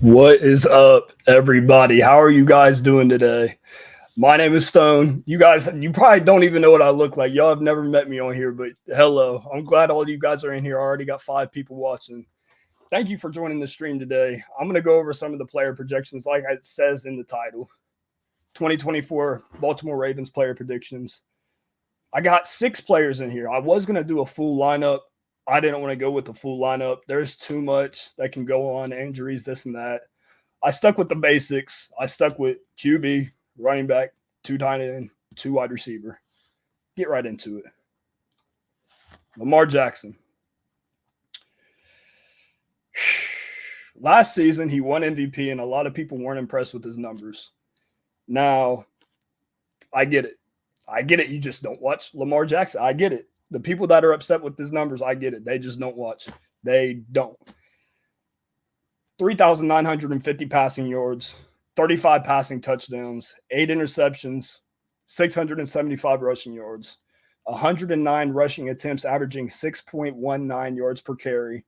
What is up, everybody? How are you guys doing today? My name is Stone. You probably don't even know what I look like. Y'all have never met me on here, but hello. I'm glad all of you guys are in here. I already got 5 people watching. Thank you for joining the stream today. I'm going to go over some of the player projections, like it says in the title 2024 Baltimore Ravens player predictions. I got 6 players in here. I was going to do a full lineup. I didn't want to go with the full lineup. There's too much that can go on, injuries, this and that. I stuck with the basics. I stuck with QB, running back, 2 tight end, 2 wide receiver. Get right into it. Lamar Jackson. Last season, he won MVP, and a lot of people weren't impressed with his numbers. Now, I get it. You just don't watch Lamar Jackson. I get it. The people that are upset with his numbers, I get it. They just don't watch. They don't. 3,950 passing yards, 35 passing touchdowns, 8 interceptions, 675 rushing yards, 109 rushing attempts, averaging 6.19 yards per carry,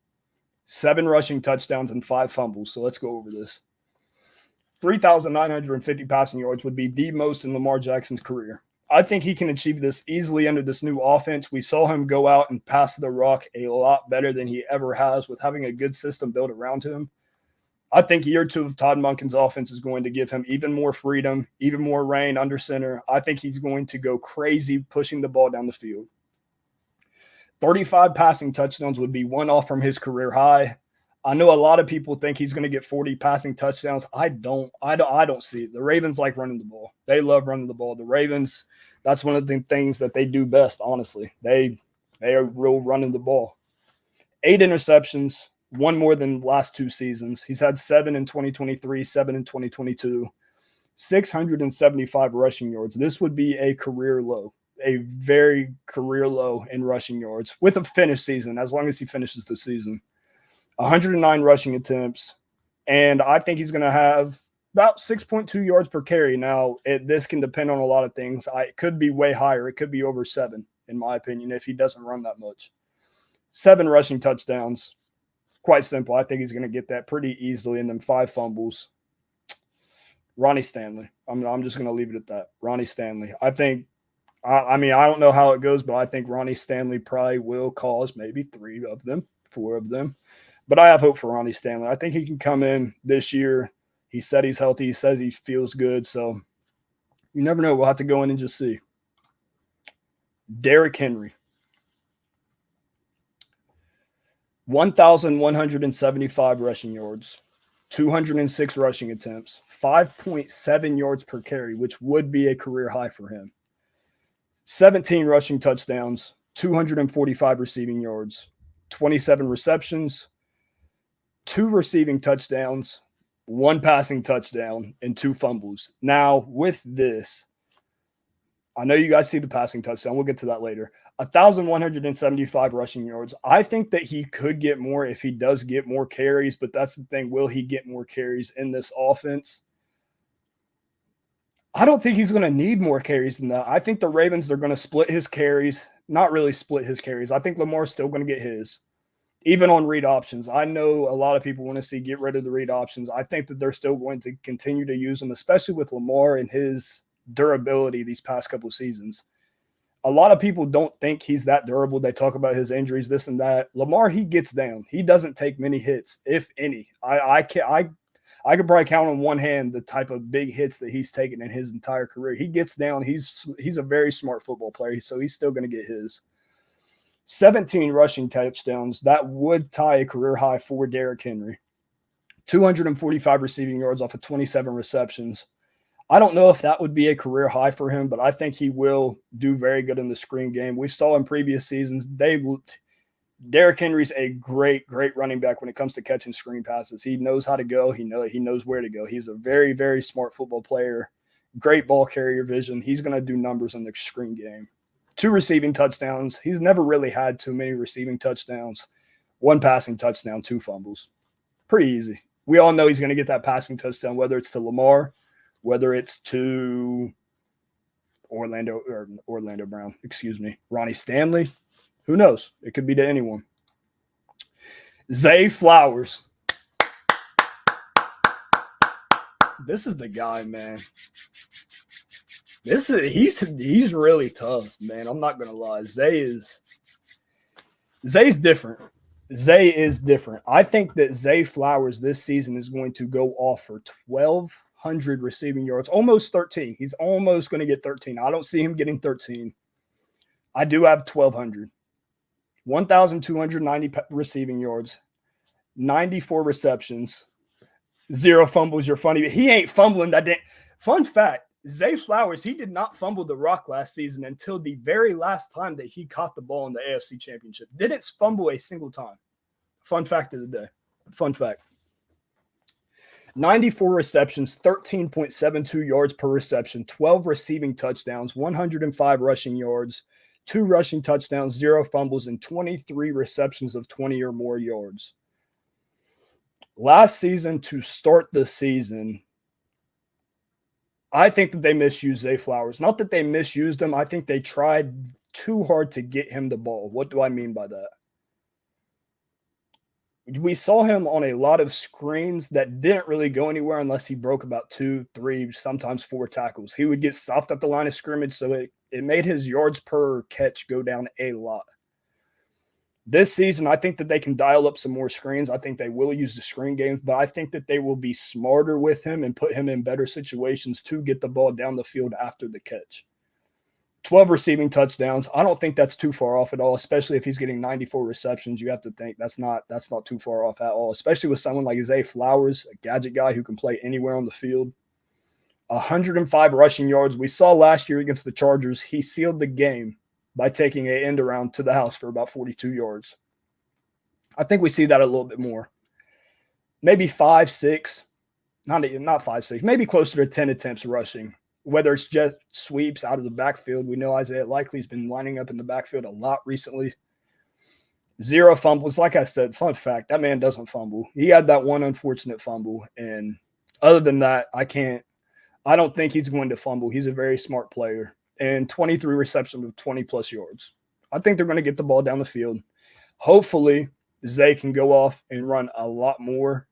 7 rushing touchdowns, and 5 fumbles. So let's go over this. 3,950 passing yards would be the most in Lamar Jackson's career. I think he can achieve this easily under this new offense. We saw him go out and pass the rock a lot better than he ever has with having a good system built around him. I think year 2 of Todd Monken's offense is going to give him even more freedom, even more reign under center. I think he's going to go crazy pushing the ball down the field. 35 passing touchdowns would be one off from his career high. I know a lot of people think he's going to get 40 passing touchdowns. I don't see it. The Ravens like running the ball. They love running the ball. The Ravens, that's one of the things that they do best, honestly. They are real running the ball. 8 interceptions, 1 more than the last 2 seasons. He's had 7 in 2023, 7 in 2022. 675 rushing yards. This would be a career low, a very career low in rushing yards with a finished season, as long as he finishes the season. 109 rushing attempts, and I think he's going to have about 6.2 yards per carry. Now, this can depend on a lot of things. It could be way higher. It could be over 7, in my opinion, if he doesn't run that much. 7 rushing touchdowns. Quite simple. I think he's going to get that pretty easily, and then 5 fumbles. Ronnie Stanley. I'm just going to leave it at that. Ronnie Stanley. I think, I don't know how it goes, but I think Ronnie Stanley probably will cause maybe 3 of them, 4 of them. But I have hope for Ronnie Stanley. I think he can come in this year. He said he's healthy. He says he feels good. So you never know. We'll have to go in and just see. Derrick Henry. 1,175 rushing yards, 206 rushing attempts, 5.7 yards per carry, which would be a career high for him. 17 rushing touchdowns, 245 receiving yards, 27 receptions, 2 receiving touchdowns, 1 passing touchdown, and 2 fumbles. Now, with this, I know you guys see the passing touchdown. We'll get to that later. 1,175 rushing yards. I think that he could get more if he does get more carries, but that's the thing. Will he get more carries in this offense? I don't think he's going to need more carries than that. I think the Ravens are going to split his carries. Not really split his carries. I think Lamar's still going to get his. Even on read options. I know a lot of people want to see get rid of the read options. I think that they're still going to continue to use them, especially with Lamar and his durability these past couple of seasons. A lot of people don't think he's that durable. They talk about his injuries, this and that. Lamar, he gets down. He doesn't take many hits, if any. I could probably count on one hand the type of big hits that he's taken in his entire career. He gets down. He's a very smart football player, so he's still going to get his. 17 rushing touchdowns. That would tie a career high for Derrick Henry. 245 receiving yards off of 27 receptions. I don't know if that would be a career high for him, but I think he will do very good in the screen game. We saw in previous seasons, Derrick Henry's a great, great running back when it comes to catching screen passes. He knows how to go. He knows where to go. He's a very, very smart football player. Great ball carrier vision. He's going to do numbers in the screen game. 2 receiving touchdowns. He's never really had too many receiving touchdowns. 1 passing touchdown, 2 fumbles. Pretty easy. We all know he's going to get that passing touchdown, whether it's to Lamar, whether it's to Orlando Brown, Ronnie Stanley. Who knows? It could be to anyone. Zay Flowers. This is the guy, man. He's really tough, man. I'm not gonna lie. Zay's different. Zay is different. I think that Zay Flowers this season is going to go off for 1,200 receiving yards, almost 13. He's almost going to get 13. I don't see him getting 13. I do have 1,200. 1,290 receiving yards, 94 receptions, 0 fumbles. You're funny. He ain't fumbling that day. Fun fact, Zay Flowers, he did not fumble the rock last season until the very last time that he caught the ball in the AFC Championship. Didn't fumble a single time. Fun fact of the day. Fun fact. 94 receptions, 13.72 yards per reception, 12 receiving touchdowns, 105 rushing yards, 2 rushing touchdowns, 0 fumbles, and 23 receptions of 20 or more yards. Last season, to start the season, I think that they misused Zay Flowers. Not that they misused him. I think they tried too hard to get him the ball. What do I mean by that? We saw him on a lot of screens that didn't really go anywhere unless he broke about 2, 3, sometimes 4 tackles. He would get stopped at the line of scrimmage, so it made his yards per catch go down a lot. This season, I think that they can dial up some more screens. I think they will use the screen games, but I think that they will be smarter with him and put him in better situations to get the ball down the field after the catch. 12 receiving touchdowns. I don't think that's too far off at all, especially if he's getting 94 receptions. You have to think that's not too far off at all, especially with someone like Zay Flowers, a gadget guy who can play anywhere on the field. 105 rushing yards. We saw last year against the Chargers, he sealed the game by taking an end around to the house for about 42 yards. I think we see that a little bit more. Maybe 5, 6, not 5, 6, maybe closer to 10 attempts rushing, whether it's just sweeps out of the backfield. We know Isaiah Likely's been lining up in the backfield a lot recently. 0 fumbles. Like I said, fun fact, that man doesn't fumble. He had that one unfortunate fumble, and other than that, I don't think he's going to fumble. He's a very smart player. And 23 receptions of 20-plus yards. I think they're going to get the ball down the field. Hopefully, Zay can go off and run a lot more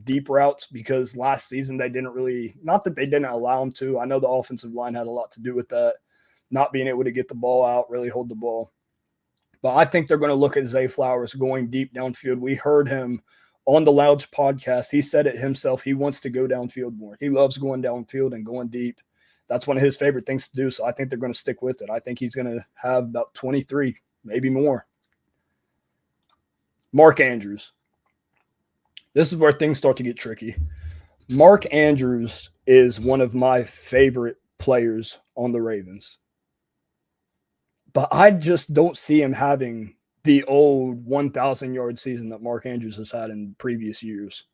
deep routes because last season they didn't really – not that they didn't allow him to. I know the offensive line had a lot to do with that, not being able to get the ball out, really hold the ball. But I think they're going to look at Zay Flowers going deep downfield. We heard him on the Lounge podcast. He said it himself. He wants to go downfield more. He loves going downfield and going deep. That's one of his favorite things to do, so I think they're going to stick with it. I think he's going to have about 23, maybe more. Mark Andrews. This is where things start to get tricky. Mark Andrews is one of my favorite players on the Ravens. But I just don't see him having the old 1,000-yard season that Mark Andrews has had in previous years.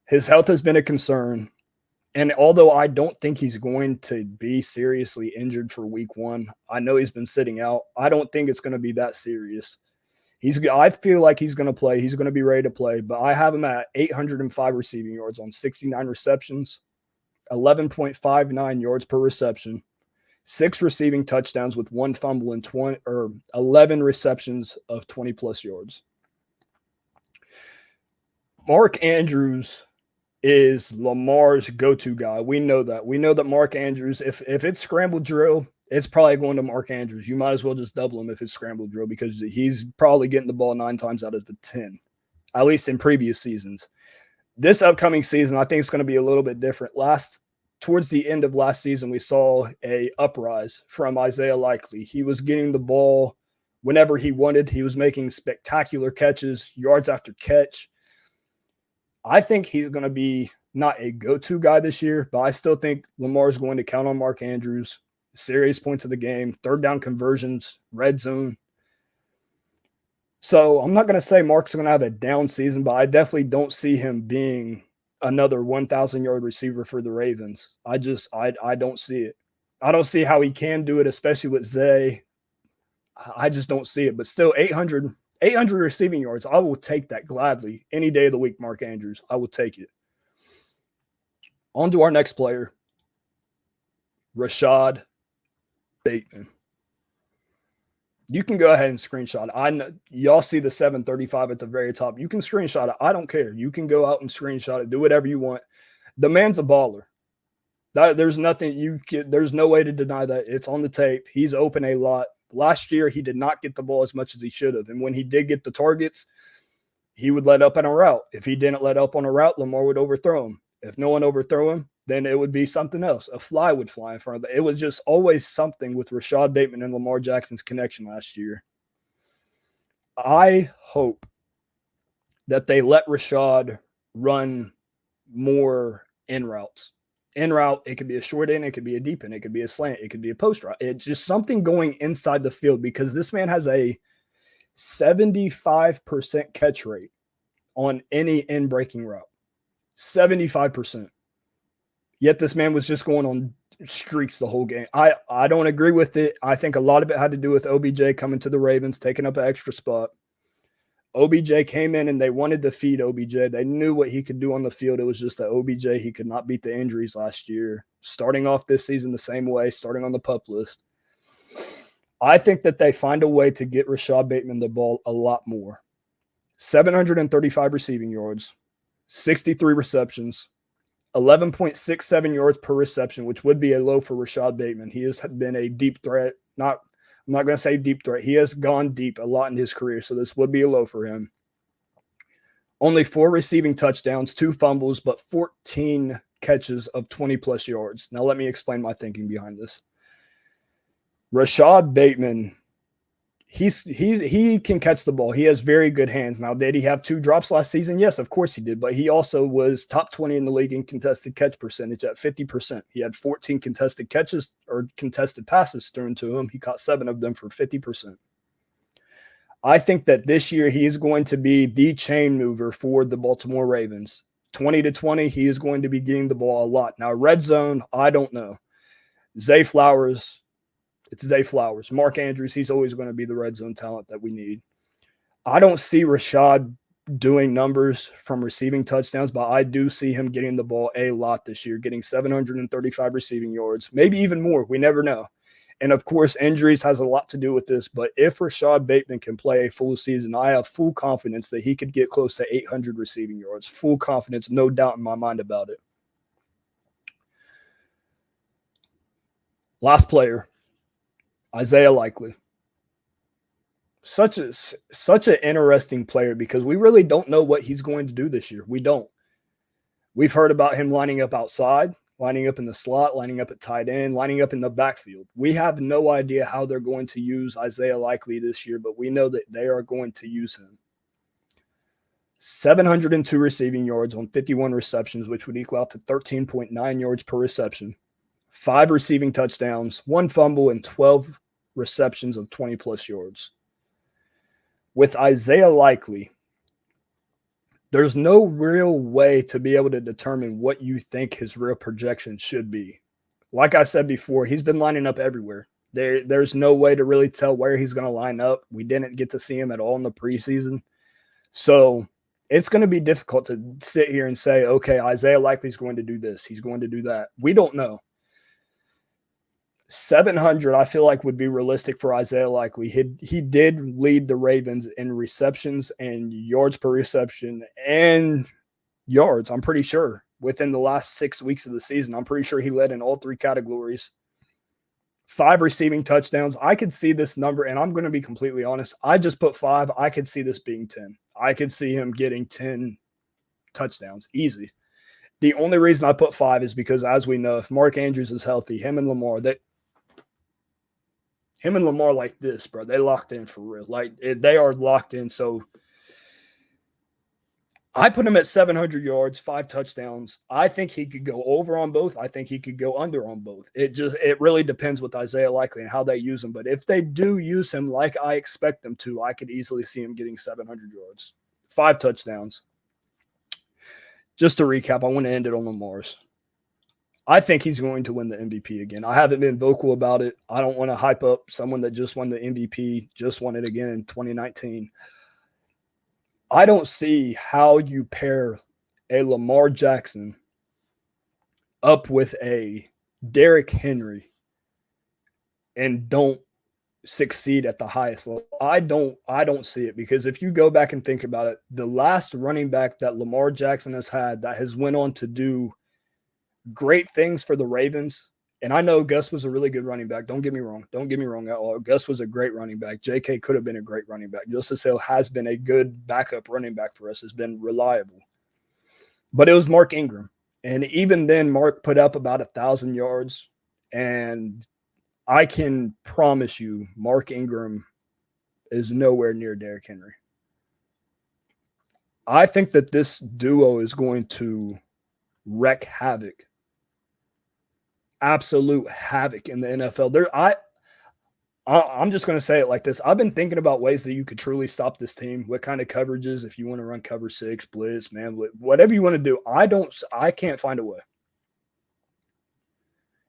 His health has been a concern. And although I don't think he's going to be seriously injured for week 1, I know he's been sitting out. I don't think it's going to be that serious. I feel like he's going to play. He's going to be ready to play. But I have him at 805 receiving yards on 69 receptions, 11.59 yards per reception, 6 receiving touchdowns with 1 fumble and 11 receptions of 20-plus yards. Mark Andrews is Lamar's go-to guy. We know that. We know that Mark Andrews, if it's scrambled drill, it's probably going to Mark Andrews. You might as well just double him if it's scrambled drill because he's probably getting the ball 9 times out of the 10, at least in previous seasons. This upcoming season, I think it's going to be a little bit different. Towards the end of last season, we saw a uprise from Isaiah Likely. He was getting the ball whenever he wanted. He was making spectacular catches, yards after catch. I think he's going to be not a go-to guy this year, but I still think Lamar's going to count on Mark Andrews. Serious points of the game, third down conversions, red zone. So I'm not going to say Mark's going to have a down season, but I definitely don't see him being another 1,000-yard receiver for the Ravens. I don't see it. I don't see how he can do it, especially with Zay. I just don't see it. But still, 800 receiving yards, I will take that gladly. Any day of the week, Mark Andrews, I will take it. On to our next player, Rashad Bateman. You can go ahead and screenshot it. I know y'all see the 735 at the very top. You can screenshot it. I don't care. You can go out and screenshot it. Do whatever you want. The man's a baller. There's nothing there's no way to deny that. It's on the tape. He's open a lot. Last year, he did not get the ball as much as he should have. And when he did get the targets, he would let up on a route. If he didn't let up on a route, Lamar would overthrow him. If no one overthrew him, then it would be something else. A fly would fly in front of it. It was just always something with Rashad Bateman and Lamar Jackson's connection last year. I hope that they let Rashad run more in routes. In route, it could be a short end, it could be a deep end, it could be a slant, it could be a post route. It's just something going inside the field because this man has a 75% catch rate on any in breaking route. 75%. Yet this man was just going on streaks the whole game. I don't agree with it. I think a lot of it had to do with OBJ coming to the Ravens, taking up an extra spot. OBJ came in and they wanted to feed OBJ. They knew what he could do on the field. It was just that OBJ, he could not beat the injuries last year. Starting off this season the same way, starting on the PUP list. I think that they find a way to get Rashad Bateman the ball a lot more. 735 receiving yards, 63 receptions, 11.67 yards per reception, which would be a low for Rashad Bateman. He has been a deep threat, I'm not going to say deep threat. He has gone deep a lot in his career, so this would be a low for him. Only 4 receiving touchdowns, 2 fumbles, but 14 catches of 20-plus yards. Now, let me explain my thinking behind this. Rashad Bateman, he can catch the ball. He has very good hands. Now, did he have 2 drops last season? Yes, of course he did, but he also was top 20 in the league in contested catch percentage at 50%. He had 14 contested catches or contested passes thrown to him. He caught 7 of them for 50%. I think that this year he is going to be the chain mover for the Baltimore Ravens. 20 to 20, he is going to be getting the ball a lot. Now, red zone, I don't know. Zay Flowers, it's Zay Flowers. Mark Andrews, he's always going to be the red zone talent that we need. I don't see Rashad doing numbers from receiving touchdowns, but I do see him getting the ball a lot this year, getting 735 receiving yards, maybe even more. We never know. And, of course, injuries has a lot to do with this. But if Rashad Bateman can play a full season, I have full confidence that he could get close to 800 receiving yards. Full confidence, no doubt in my mind about it. Last player, Isaiah Likely. Such an interesting player because we really don't know what he's going to do this year. We don't. We've heard about him lining up outside, lining up in the slot, lining up at tight end, lining up in the backfield. We have no idea how they're going to use Isaiah Likely this year, but we know that they are going to use him. 702 receiving yards on 51 receptions, which would equal out to 13.9 yards per reception. 5 receiving touchdowns, 1 fumble, and 12 receptions of 20-plus yards. With Isaiah Likely, there's no real way to be able to determine what you think his real projection should be. Like I said before, he's been lining up everywhere. There's no way to really tell where he's going to line up. We didn't get to see him at all in the preseason. So it's going to be difficult to sit here and say, okay, Isaiah Likely's going to do this. He's going to do that. We don't know. 700, I feel like, would be realistic for Isaiah Likely. He did lead the Ravens in receptions and yards per reception and yards, I'm pretty sure, within the last 6 weeks of the season. I'm pretty sure he led in all 3 categories. 5 receiving touchdowns. I could see this number, and I'm going to be completely honest. I just put 5. I could see this being 10. I could see him getting 10 touchdowns. Easy. The only reason I put 5 is because, as we know, if Mark Andrews is healthy, him and Lamar like this, bro, they locked in for real. They are locked in. So I put him at 700 yards, 5 touchdowns. I think he could go over on both. I think he could go under on both. It really depends with Isaiah Likely and how they use him. But if they do use him like I expect them to, I could easily see him getting 700 yards, 5 touchdowns. Just to recap, I want to end it on Lamar's. I think he's going to win the MVP again. I haven't been vocal about it. I don't want to hype up someone that just won the MVP, just won it again in 2019. I don't see how you pair a Lamar Jackson up with a Derrick Henry and don't succeed at the highest level. I don't see it, because if you go back and think about it, the last running back that Lamar Jackson has had that has went on to do great things for the Ravens. And I know Gus was a really good running back. Don't get me wrong. Don't get me wrong at all. Gus was a great running back. JK could have been a great running back. Justice Hill has been a good backup running back for us, has been reliable. But it was Mark Ingram. And even then, Mark put up about 1,000 yards. And I can promise you, Mark Ingram is nowhere near Derrick Henry. I think that this duo is going to wreak havoc. Absolute havoc in the NFL. I'm just going to say it like this. I've been thinking about ways that you could truly stop this team. What kind of coverages, if you want to run cover 6, blitz, man, whatever you want to do. I can't find a way.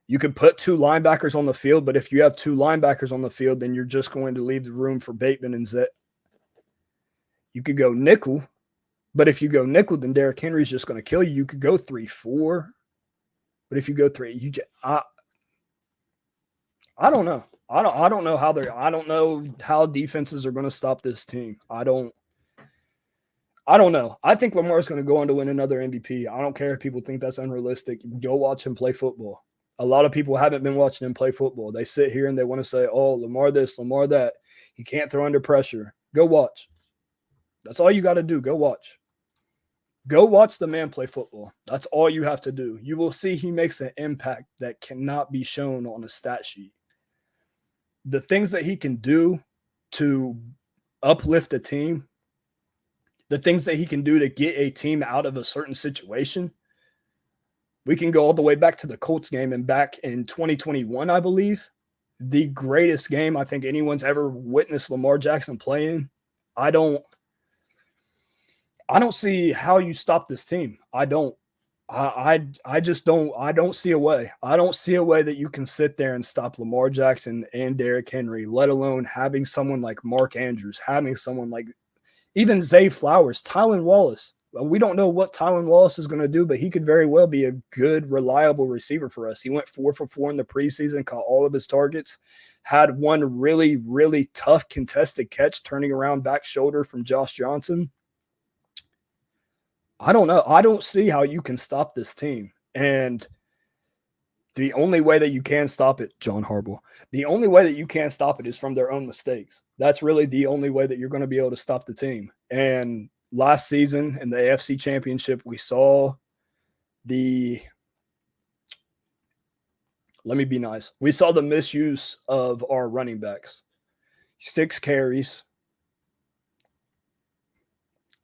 You could put 2 linebackers on the field, but if you have 2 linebackers on the field, then you're just going to leave the room for Bateman and Zet. You could go nickel, but if you go nickel, then Derrick Henry's just going to kill you. You could go 3-4. But if you go 3, I don't know. I don't know how defenses are going to stop this team. I don't know. I think Lamar's going to go on to win another MVP. I don't care if people think that's unrealistic. Go watch him play football. A lot of people haven't been watching him play football. They sit here and they want to say, "Oh, Lamar this, Lamar that. He can't throw under pressure." Go watch. That's all you got to do. Go watch. Go watch the man play football. That's all you have to do. You will see he makes an impact that cannot be shown on a stat sheet. The things that he can do to uplift a team, the things that he can do to get a team out of a certain situation. We can go all the way back to the Colts game and back in 2021, I believe. The greatest game I think anyone's ever witnessed Lamar Jackson playing. I don't see how you stop this team. I just don't see a way. I don't see a way that you can sit there and stop Lamar Jackson and Derrick Henry, let alone having someone like Mark Andrews, having someone like even Zay Flowers, Tylan Wallace. We don't know what Tylan Wallace is going to do, but he could very well be a good, reliable receiver for us. He went 4 for 4 in the preseason, caught all of his targets, had one really, really tough contested catch turning around back shoulder from Josh Johnson. I don't know. I don't see how you can stop this team. And the only way that you can stop it, John Harbaugh, the only way that you can stop it is from their own mistakes. That's really the only way that you're going to be able to stop the team. And last season in the AFC Championship, we saw let me be nice. We saw the misuse of our running backs. 6 carries.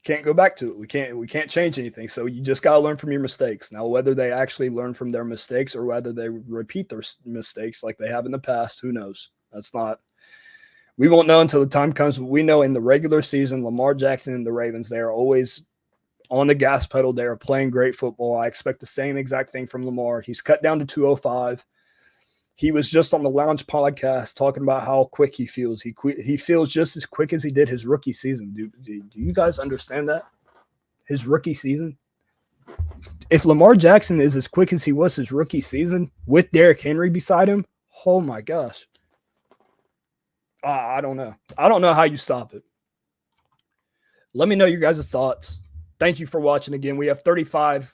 Can't go back to it. We can't change anything. So you just got to learn from your mistakes. Now, whether they actually learn from their mistakes or whether they repeat their mistakes like they have in the past, who knows? We won't know until the time comes. But we know in the regular season, Lamar Jackson and the Ravens, they are always on the gas pedal. They are playing great football. I expect the same exact thing from Lamar. He's cut down to 205. He was just on the Lounge podcast talking about how quick he feels. He feels just as quick as he did his rookie season. Do you guys understand that? His rookie season? If Lamar Jackson is as quick as he was his rookie season with Derrick Henry beside him, oh my gosh. I don't know. I don't know how you stop it. Let me know your guys' thoughts. Thank you for watching again. We have 36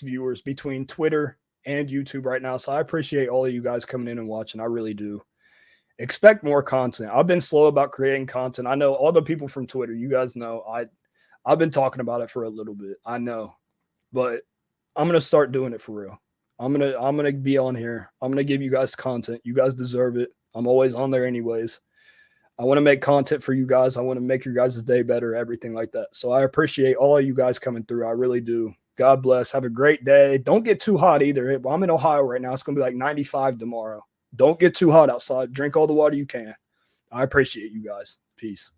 viewers between Twitter and YouTube right now. So I appreciate all of you guys coming in and watching. I really do. Expect more content. I've been slow about creating content. I know all the people from Twitter, you guys know, I've been talking about it for a little bit. I know. But I'm going to start doing it for real. I'm going to be on here. I'm going to give you guys content. You guys deserve it. I'm always on there anyways. I want to make content for you guys. I want to make your guys' day better, everything like that. So I appreciate all of you guys coming through. I really do. God bless. Have a great day. Don't get too hot either. I'm in Ohio right now. It's going to be like 95 tomorrow. Don't get too hot outside. Drink all the water you can. I appreciate you guys. Peace.